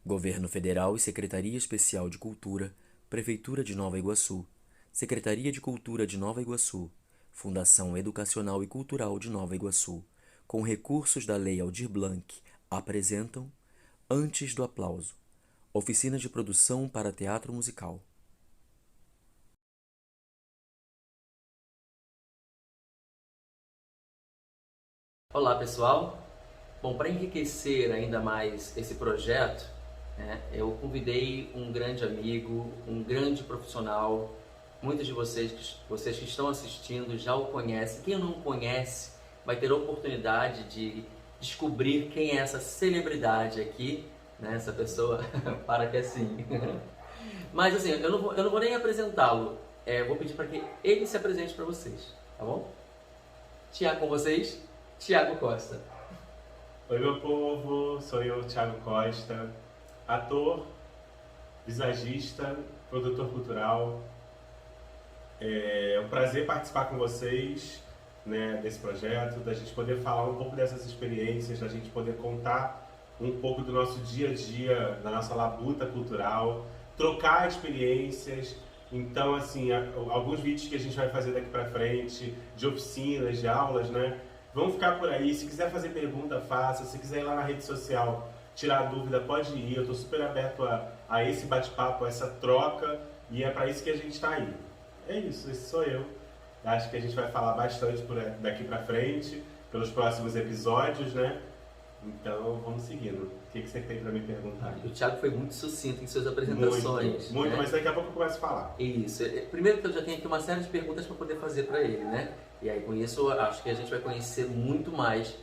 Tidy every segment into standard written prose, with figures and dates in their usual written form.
Governo Federal e Secretaria Especial de Cultura, Prefeitura de Nova Iguaçu, Secretaria de Cultura de Nova Iguaçu, Fundação Educacional e Cultural de Nova Iguaçu, com recursos da Lei Aldir Blanc, apresentam Antes do Aplauso, Oficina de Produção para Teatro Musical. Olá pessoal, bom, para enriquecer ainda mais esse projeto, eu convidei um grande amigo, um grande profissional. Muitos de vocês que estão assistindo já o conhecem. Quem não conhece vai ter a oportunidade de descobrir quem é essa celebridade aqui, né? Essa pessoa para que assim. Mas assim, eu não vou nem apresentá-lo. Vou pedir para que ele se apresente para vocês, tá bom? Tiago, com vocês, Tiago Costa. Oi meu povo, sou eu, Thiago Costa, ator, visagista, produtor cultural. É um prazer participar com vocês, né, desse projeto, da gente poder falar um pouco dessas experiências, da gente poder contar um pouco do nosso dia a dia, da nossa labuta cultural, trocar experiências. Então, assim, alguns vídeos que a gente vai fazer daqui pra frente, de oficinas, de aulas, né? Vão ficar por aí. Se quiser fazer pergunta, faça. Se quiser ir lá na rede social tirar dúvida, pode ir. Eu estou super aberto a esse bate-papo, a essa troca. E é para isso que a gente está aí. É isso, esse sou eu. Acho que a gente vai falar bastante daqui para frente, pelos próximos episódios, né? Então, vamos seguindo. O que você tem para me perguntar? O Thiago foi muito sucinto em suas apresentações. Muito, né? mas daqui a pouco eu começo a falar. Isso. Primeiro que eu já tenho aqui uma série de perguntas para poder fazer para ele, né? E aí com isso acho que a gente vai conhecer muito mais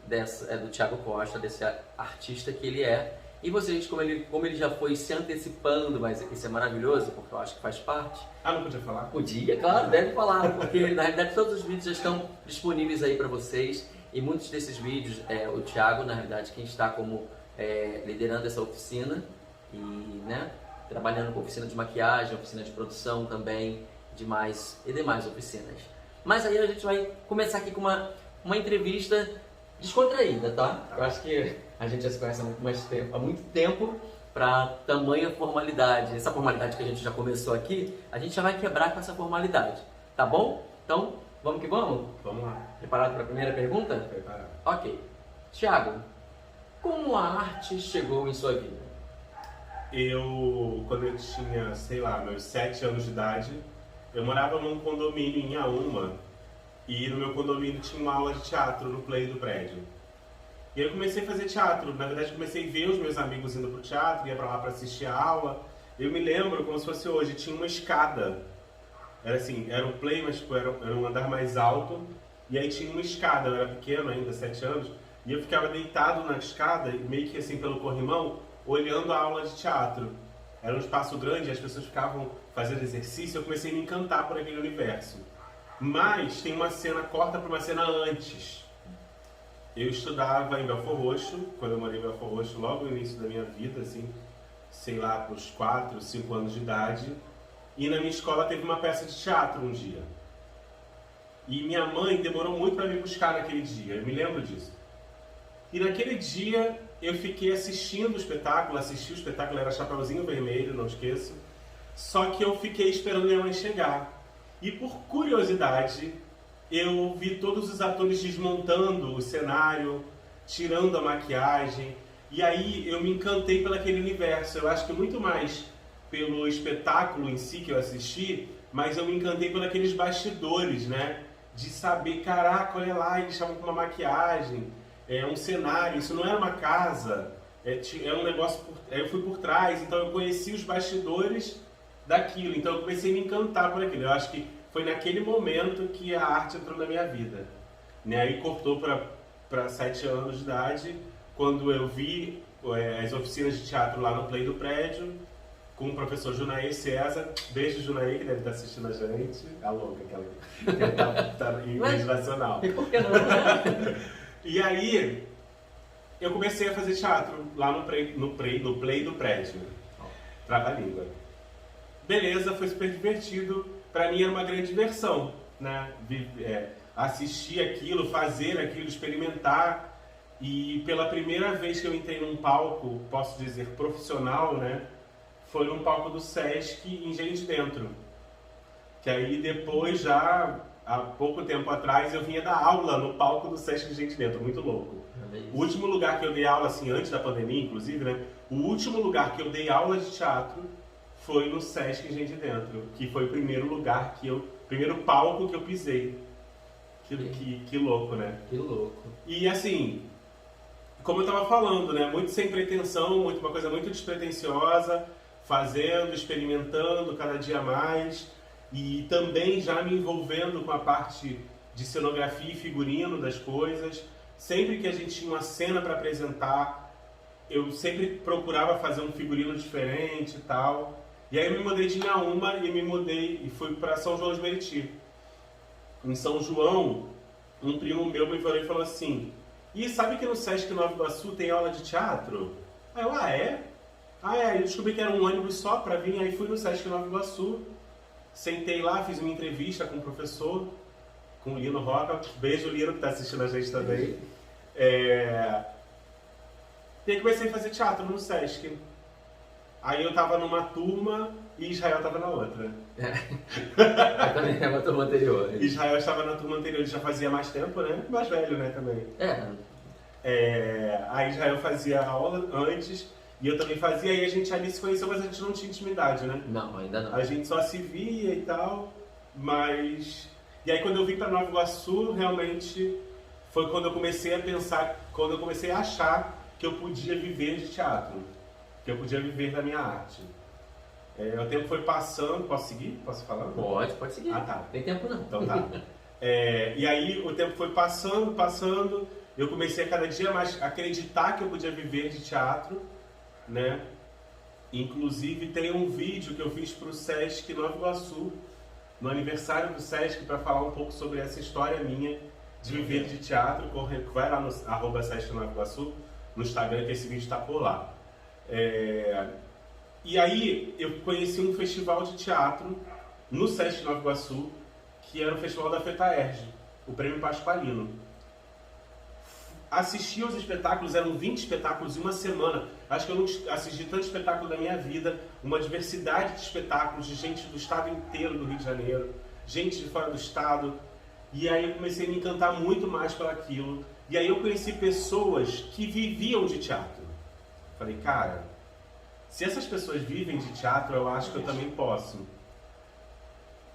do Thiago Costa, desse artista que ele é. E vocês, como ele já foi se antecipando, mas isso é maravilhoso, porque eu acho que faz parte. Ah, não podia falar? Podia, claro, deve falar, porque na realidade todos os vídeos já estão disponíveis aí para vocês. E muitos desses vídeos, o Thiago, na realidade, quem está como liderando essa oficina e, né, trabalhando com oficina de maquiagem, oficina de produção também, e demais oficinas. Mas aí a gente vai começar aqui com uma entrevista descontraída, tá? Eu acho que a gente já se conhece há muito tempo para tamanha formalidade. Essa formalidade que a gente já começou aqui, a gente já vai quebrar com essa formalidade, tá bom? Então, vamos que vamos? Vamos lá. Preparado para a primeira pergunta? Preparado. Ok. Thiago, como a arte chegou em sua vida? Quando eu tinha, sei lá, meus 7 anos de idade, eu morava num condomínio em Auma e no meu condomínio tinha uma aula de teatro no play do prédio. E aí eu comecei a fazer teatro, na verdade comecei a ver os meus amigos indo pro teatro, ia pra lá pra assistir a aula. Eu me lembro como se fosse hoje, tinha uma escada. Era assim, era um play, mas tipo, era um andar mais alto. E aí tinha uma escada, eu era pequeno ainda, 7 anos. E eu ficava deitado na escada, meio que assim pelo corrimão, olhando a aula de teatro. Era um espaço grande, as pessoas ficavam fazendo exercício, eu comecei a me encantar por aquele universo. Mas tem uma cena, corta para uma cena antes. Eu estudava em Belford Roxo, quando eu morei em Belford Roxo, logo no início da minha vida, assim, sei lá, para os 4, 5 anos de idade. E na minha escola teve uma peça de teatro um dia. E minha mãe demorou muito para me buscar naquele dia, eu me lembro disso. E naquele dia eu fiquei assistindo o espetáculo, era Chapeuzinho Vermelho, não esqueço. Só que eu fiquei esperando minha mãe chegar. E por curiosidade, eu vi todos os atores desmontando o cenário, tirando a maquiagem. E aí eu me encantei pelo aquele universo. Eu acho que muito mais pelo espetáculo em si que eu assisti, mas eu me encantei por aqueles bastidores, né? De saber, caraca, olha lá, eles estavam com uma maquiagem, um cenário, isso não era uma casa, é um negócio, eu fui por trás, então eu conheci os bastidores daquilo, então eu comecei a me encantar por aquilo. Eu acho que foi naquele momento que a arte entrou na minha vida, né? Aí cortou para 7 anos de idade, quando eu vi as oficinas de teatro lá no Play do Prédio, com o professor Junaí César. Beijo, Junaí, que deve estar assistindo a gente. A louca, aquela que tá em rede nacional. E por que não, né? E aí, eu comecei a fazer teatro lá no Play do Prédio. Trava-língua. Beleza, foi super divertido. Pra mim era uma grande diversão, né? Assistir aquilo, fazer aquilo, experimentar. E pela primeira vez que eu entrei num palco, posso dizer profissional, né? Foi num palco do Sesc em Engenho de Dentro. Que aí depois, já há pouco tempo atrás, eu vinha dar aula no palco do Sesc Engenho de Dentro, muito louco. O último lugar que eu dei aula, assim, antes da pandemia, inclusive, né? O último lugar que eu dei aula de teatro foi no Sesc Engenho de Dentro, que foi o primeiro lugar primeiro palco que eu pisei. Que louco, né? Que louco. E assim, como eu tava falando, né? Muito sem pretensão, uma coisa muito despretensiosa, fazendo, experimentando cada dia mais e também já me envolvendo com a parte de cenografia e figurino das coisas. Sempre que a gente tinha uma cena para apresentar, eu sempre procurava fazer um figurino diferente e tal. E aí eu me mudei de Inhaúma e fui para São João de Meriti. Em São João, um primo meu me virou e falou assim: "E sabe que no Sesc Nova Iguaçu tem aula de teatro?" Aí eu, é? Aí eu descobri que era um ônibus só pra vir, aí fui no Sesc Nova Iguaçu, sentei lá, fiz uma entrevista com o professor, com o Lino Roca. Beijo, Lino, que tá assistindo a gente também. E aí comecei a fazer teatro no Sesc. Aí eu tava numa turma e Israel tava na outra. Eu também era uma turma anterior. Israel estava na turma anterior, ele já fazia mais tempo, né? Mais velho, né, também. Aí Israel fazia aula antes e eu também fazia, e a gente ali se conheceu, mas a gente não tinha intimidade, né? Não, ainda não. A gente só se via e tal, mas... E aí quando eu vim para Nova Iguaçu, realmente foi quando eu comecei a pensar, quando eu comecei a achar que eu podia viver de teatro, que eu podia viver da minha arte. O tempo foi passando, posso seguir? Posso falar? Pode seguir. Ah, tá. Tem tempo não. Então tá. E aí o tempo foi passando, eu comecei a cada dia mais acreditar que eu podia viver de teatro, né? Inclusive tem um vídeo que eu fiz para o Sesc Nova Iguaçu, no aniversário do Sesc, para falar um pouco sobre essa história minha de viver de teatro. Vai lá no @Sesc Nova Iguaçu, no Instagram, que esse vídeo está por lá. E aí eu conheci um festival de teatro no Sesc Nova Iguaçu, que era o Festival da FETAERJ, o Prêmio Pasqualino. Assisti aos espetáculos, eram 20 espetáculos em uma semana. Acho que eu não assisti tanto espetáculo da minha vida, uma diversidade de espetáculos, de gente do estado inteiro do Rio de Janeiro, gente de fora do estado. E aí eu comecei a me encantar muito mais por aquilo. E aí eu conheci pessoas que viviam de teatro. Falei, cara, se essas pessoas vivem de teatro, eu acho que eu também posso.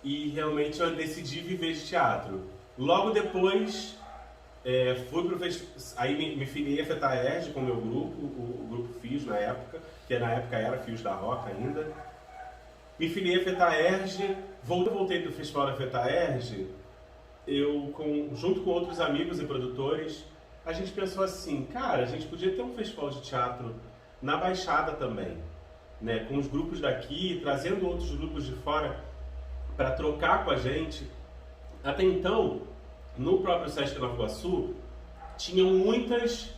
E realmente eu decidi viver de teatro. Logo depois, fui pro aí me filiei a FETAERJ com o meu grupo, o grupo Fios na época, que na época era Fios da Roca ainda. Me filiei a FETAERJ, voltei do festival da FETAERJ, junto com outros amigos e produtores, a gente pensou assim, cara, a gente podia ter um festival de teatro na Baixada também, né, com os grupos daqui, trazendo outros grupos de fora para trocar com a gente. Até então, no próprio Sesc Nova Iguaçu, tinham muitas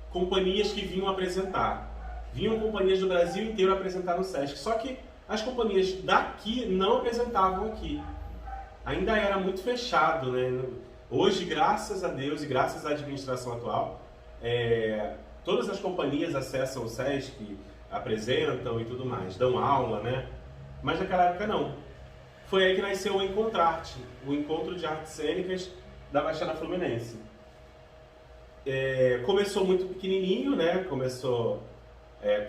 companhias que vinham apresentar. Vinham companhias do Brasil inteiro apresentar no Sesc, só que as companhias daqui não apresentavam aqui. Ainda era muito fechado, né? Hoje, graças a Deus e graças à administração atual, todas as companhias acessam o Sesc, apresentam e tudo mais, dão aula, né? Mas naquela época não. Foi aí que nasceu o Encontrarte, o Encontro de Artes Cênicas da Baixada Fluminense. Começou muito pequenininho, né? Começou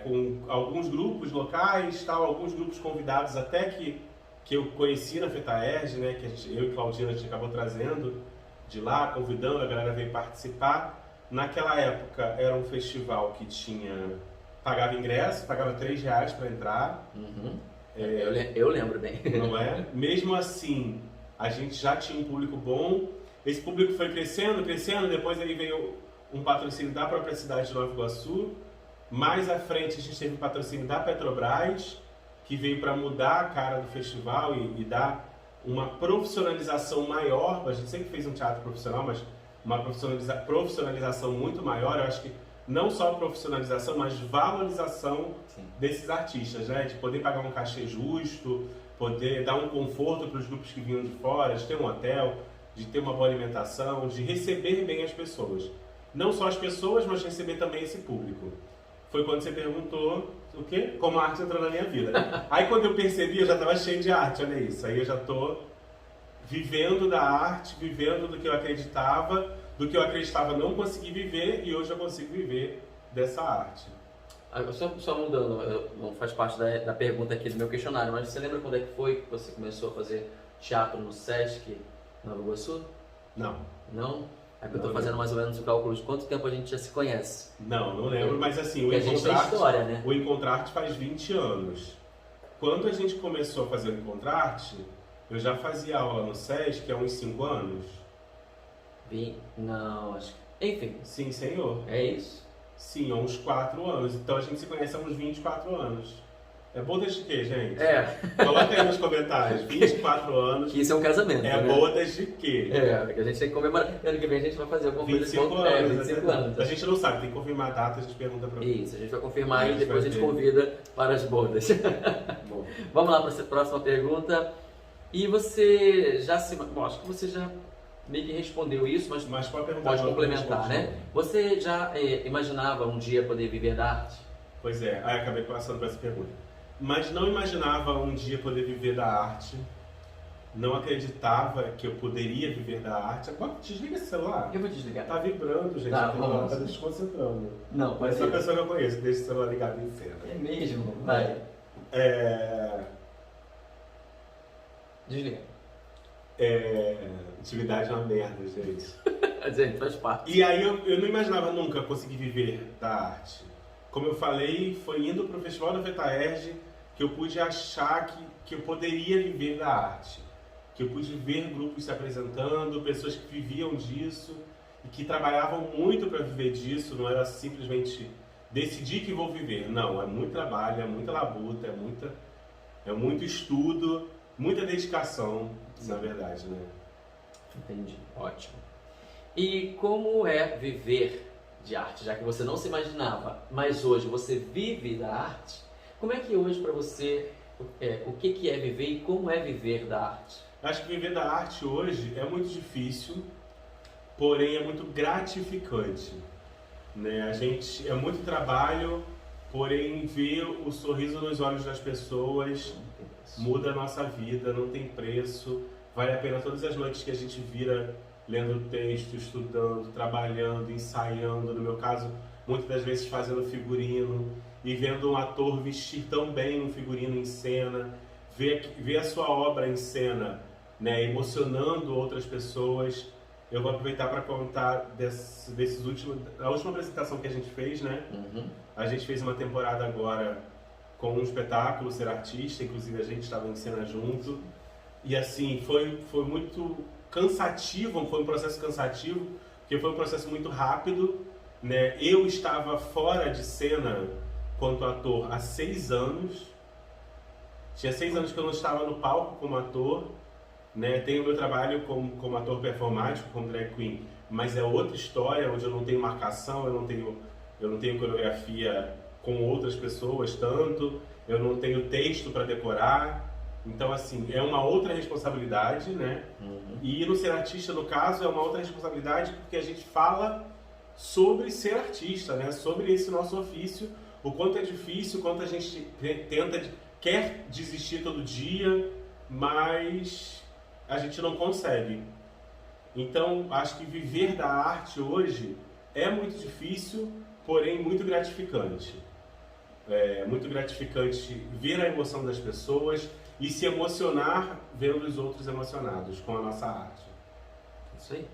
com alguns grupos locais, alguns grupos convidados até que eu conheci na FETAERJ, né? Que eu e Claudina a gente acabou trazendo de lá, convidando, a galera veio participar. Naquela época era um festival que pagava ingresso, pagava R$3 para entrar. Uhum. Eu lembro bem. Não é? Mesmo assim, a gente já tinha um público bom. Esse público foi crescendo, depois aí veio um patrocínio da própria cidade de Nova Iguaçu. Mais à frente a gente teve um patrocínio da Petrobras, que veio para mudar a cara do festival e dar uma profissionalização maior. A gente sempre fez um teatro profissional, mas uma profissionalização muito maior. Eu acho que não só profissionalização, mas valorização desses artistas, né? De poder pagar um cachê justo, poder dar um conforto para os grupos que vinham de fora, de ter um hotel, de ter uma boa alimentação, de receber bem as pessoas. não só as pessoas, mas receber também esse público. Foi quando você perguntou o quê? Como a arte entrou na minha vida. Aí quando eu percebi, eu já estava cheio de arte, olha isso. Aí eu já estou vivendo da arte, vivendo do que eu acreditava não consegui viver, e hoje eu consigo viver dessa arte. Só mudando, não faz parte da pergunta aqui do meu questionário, mas você lembra quando é que foi que você começou a fazer teatro no Sesc Nova Iguaçu? Não. Não? É que eu estou fazendo mais ou menos o cálculo de quanto tempo a gente já se conhece. Não lembro, mas assim, o Encontrarte, né? O Encontrarte faz 20 anos. Quando a gente começou a fazer o Encontrarte, eu já fazia aula no Sesc há uns 5 anos. Não, acho que... Enfim. Sim, senhor. É isso? Sim, há uns 4 anos. Então a gente se conhece há uns 24 anos. É bodas de quê, gente? Coloca aí nos comentários. 24 anos. Que isso é um casamento. É, né? Bodas de quê? Que a gente tem que comemorar. Ano que vem a gente vai fazer alguma coisa de 25 anos. A gente não sabe, tem que confirmar a data, a gente pergunta pra você. Isso, a gente vai confirmar e depois a gente convida para as bodas. Bom, vamos lá para a próxima pergunta. E você já se... Bom, acho que você já meio que respondeu isso, mas pode complementar, né? Você já imaginava um dia poder viver da arte? Pois é, aí acabei passando por essa pergunta. Mas não imaginava um dia poder viver da arte. Não acreditava que eu poderia viver da arte. Agora, desliga esse celular. Eu vou desligar. Tá vibrando, gente. Tá desconcentrando. Não, mas é a pessoa que eu conheço, deixa o celular ligado em cena. É mesmo? Vai. Desliga. Atividade é uma merda, gente. Gente, faz parte. E aí eu não imaginava nunca conseguir viver da arte. Como eu falei, foi indo pro Festival da FETAERJ que eu pude achar que eu poderia viver da arte. Que eu pude ver grupos se apresentando, pessoas que viviam disso e que trabalhavam muito para viver disso. Não era simplesmente decidir que vou viver. Não, é muito trabalho, é muita labuta, é muito estudo, muita dedicação, na verdade, né? Entendi, ótimo. E como é viver de arte, já que você não se imaginava, mas hoje você vive da arte? Como é que hoje para você, o que é viver e como é viver da arte? Acho que viver da arte hoje é muito difícil, porém é muito gratificante, né? É muito trabalho, porém ver o sorriso nos olhos das pessoas muda a nossa vida, não tem preço. Vale a pena todas as noites que a gente vira lendo texto, estudando, trabalhando, ensaiando, no meu caso, muitas das vezes fazendo figurino e vendo um ator vestir tão bem um figurino em cena, ver a sua obra em cena, né, emocionando outras pessoas. Eu vou aproveitar para contar a última apresentação que a gente fez, né? Uhum. A gente fez uma temporada agora com um espetáculo, Ser Artista, inclusive a gente estava em cena junto. E assim, foi muito cansativo, foi um processo cansativo, porque foi um processo muito rápido, né? Eu estava fora de cena quanto ator há 6 anos. Tinha 6 anos que eu não estava no palco como ator, né? Tenho meu trabalho como ator performático, como drag queen, mas é outra história, onde eu não tenho marcação, eu não tenho coreografia com outras pessoas tanto, eu não tenho texto para decorar. Então, assim, é uma outra responsabilidade, né? Uhum. E no Ser Artista, no caso, é uma outra responsabilidade porque a gente fala sobre ser artista, né? Sobre esse nosso ofício, o quanto é difícil, o quanto a gente quer desistir todo dia, mas a gente não consegue. Então, acho que viver da arte hoje é muito difícil, porém muito gratificante. É muito gratificante ver a emoção das pessoas e se emocionar vendo os outros emocionados com a nossa arte. Isso aí.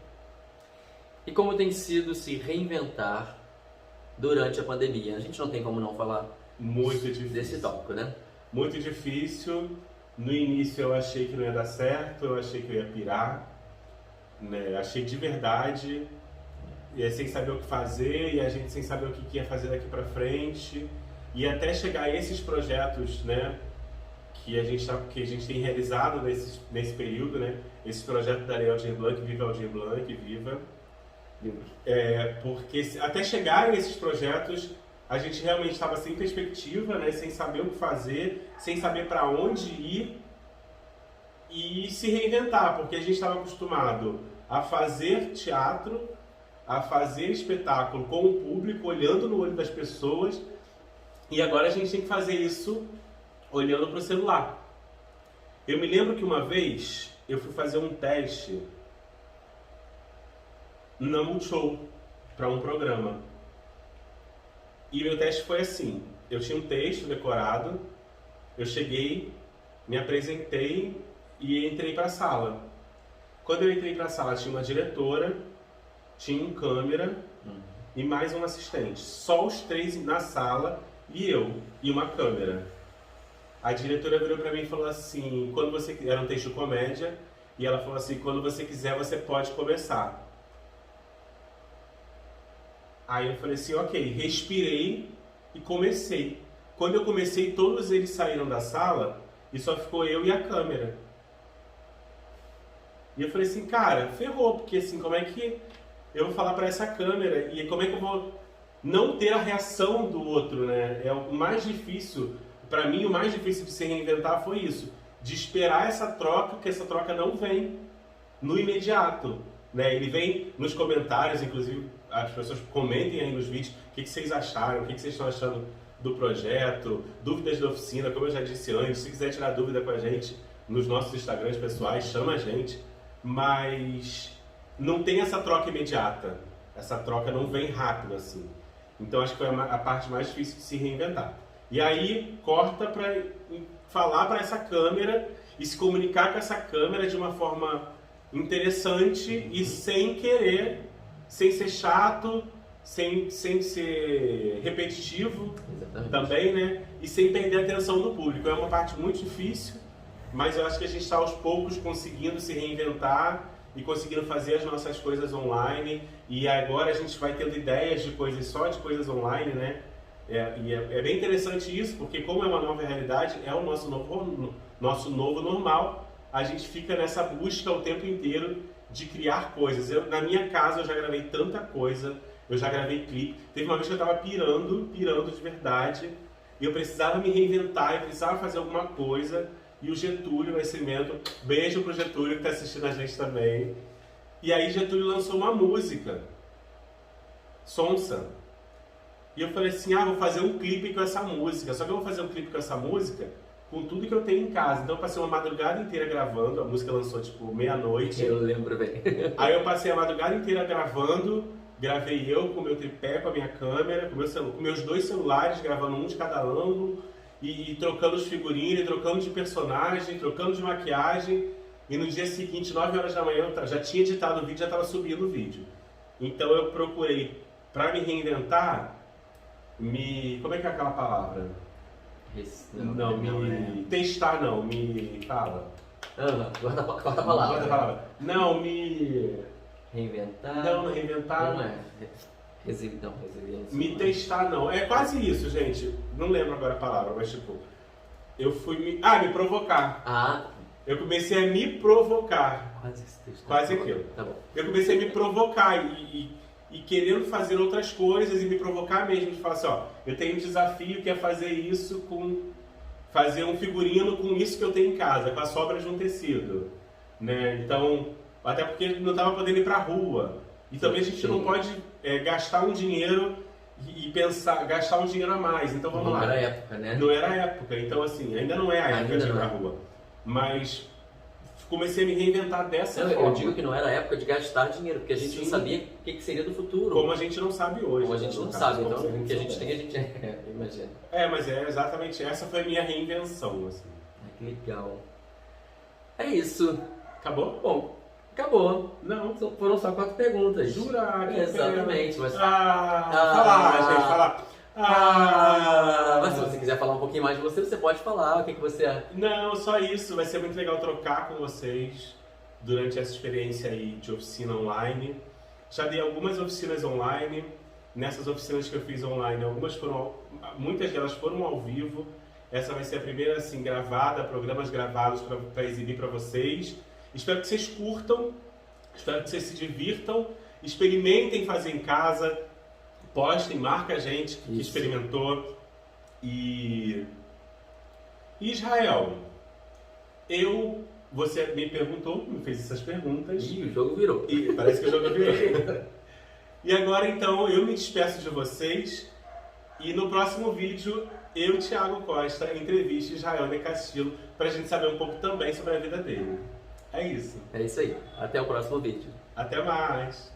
E como tem sido se reinventar durante a pandemia? A gente não tem como não falar muito difícil desse tópico, né? Muito difícil. No início eu achei que não ia dar certo, eu achei que eu ia pirar, né? Achei de verdade, sem saber o que fazer, e a gente sem saber o que ia fazer daqui pra frente. E até chegar a esses projetos, né, que a gente tem realizado nesse período, né? Esse projeto da Lei Aldir Blanc, Viva Aldir Blanc, Viva. Porque até chegar a esses projetos, a gente realmente estava sem perspectiva, né? Sem saber o que fazer, sem saber para onde ir e se reinventar, porque a gente estava acostumado a fazer teatro a fazer espetáculo com o público, olhando no olho das pessoas, e agora a gente tem que fazer isso olhando para o celular. Eu me lembro que uma vez eu fui fazer um teste na Multishow para um programa. E meu teste foi assim, eu tinha um texto decorado, eu cheguei, me apresentei e entrei para a sala. Quando eu entrei para a sala tinha uma diretora, tinha um câmera e mais um assistente. Só os 3 na sala e eu e uma câmera. A diretora virou para mim e falou assim, quando você era um texto comédia, e ela falou assim, quando você quiser você pode começar. Aí eu falei assim, ok, respirei e comecei. Quando eu comecei, todos eles saíram da sala e só ficou eu e a câmera. E eu falei assim, cara, ferrou, porque assim, como é que eu vou falar para essa câmera e como é que eu vou não ter a reação do outro, né? É o mais difícil, para mim o mais difícil de se reinventar foi isso, de esperar essa troca, que essa troca não vem no imediato, né? Ele vem nos comentários, inclusive as pessoas comentem aí nos vídeos o que vocês acharam, o que vocês estão achando do projeto, dúvidas da oficina, como eu já disse antes, se quiser tirar dúvida com a gente nos nossos Instagrams pessoais, chama a gente, mas não tem essa troca imediata, essa troca não vem rápido assim. Então acho que foi a parte mais difícil de se reinventar. E aí corta para falar para essa câmera e se comunicar com essa câmera de uma forma interessante e sem querer, sem ser chato, sem ser repetitivo. Exatamente. Também, né? E sem perder a atenção do público. É uma parte muito difícil, mas eu acho que a gente está aos poucos conseguindo se reinventar e conseguindo fazer as nossas coisas online. E agora a gente vai tendo ideias de coisas, só de coisas online, né? É bem interessante isso, porque como é uma nova realidade, é o nosso novo normal, a gente fica nessa busca o tempo inteiro de criar coisas. Na minha casa eu já gravei tanta coisa, eu já gravei clipe. Teve uma vez que eu estava pirando de verdade, e eu precisava me reinventar, eu precisava fazer alguma coisa, e o Getúlio Nascimento, beijo pro Getúlio que está assistindo a gente também, e aí Getúlio lançou uma música, Sonsa, e eu falei assim, vou fazer um clipe com essa música, só que eu vou fazer um clipe com essa música com tudo que eu tenho em casa. Então eu passei uma madrugada inteira gravando, a música lançou tipo meia-noite. Eu lembro bem. Aí eu passei a madrugada inteira gravando, gravei eu com o meu tripé, com a minha câmera, com meus 2 celulares, gravando um de cada ângulo, e trocando os figurinos, trocando de personagem, trocando de maquiagem. E no dia seguinte, 9 horas da manhã, eu já tinha editado o vídeo, já estava subindo o vídeo. Então eu procurei, para me reinventar, como é que é aquela palavra? Testar não, me fala. Guarda a palavra. Não, me... Reinventar. Não, reinventar. Não é. Resiliência. Me testar não. É quase isso, gente. Não lembro agora a palavra, mas tipo... Eu fui me provocar. Eu comecei a me provocar. Quase esse texto. Quase aquilo. Tá bom. Eu comecei a me provocar e querendo fazer outras coisas e me provocar mesmo, de falar assim, eu tenho um desafio que é fazer isso fazer um figurino com isso que eu tenho em casa, com a sobra de um tecido, né? Então, até porque não estava podendo ir para a rua. E também a gente não pode gastar um dinheiro e gastar um dinheiro a mais. Então vamos lá. Não era época, né? Não era época, então assim, ainda não é a época de ir para a rua. Mas comecei a me reinventar dessa forma. Eu digo que não era a época de gastar dinheiro, porque a gente não sabia o que seria do futuro. Como a gente não sabe hoje. Como a gente não sabe, então o que a gente tem, a gente imagina. Mas exatamente, essa foi a minha reinvenção, assim. Que legal. É isso. Acabou? Bom, acabou. Não. Foram só 4 perguntas. Jura? Exatamente. Mas... falar. Mas se você quiser falar um pouquinho mais de você pode falar. O que você... Não, só isso. Vai ser muito legal trocar com vocês durante essa experiência aí de oficina online. Já dei algumas oficinas online. Nessas oficinas que eu fiz online, muitas delas foram ao vivo. Essa vai ser a primeira assim, gravada, programas gravados para exibir para vocês. Espero que vocês curtam, espero que vocês se divirtam, experimentem fazer em casa. Postem, marca a gente que experimentou. E Israel, você me perguntou, me fez essas perguntas. E o jogo virou. Parece que o jogo virou. E agora, então, eu me despeço de vocês. E no próximo vídeo, eu, Thiago Costa, entrevisto Israel Castillo pra gente saber um pouco também sobre a vida dele. É isso. É isso aí. Até o próximo vídeo. Até mais.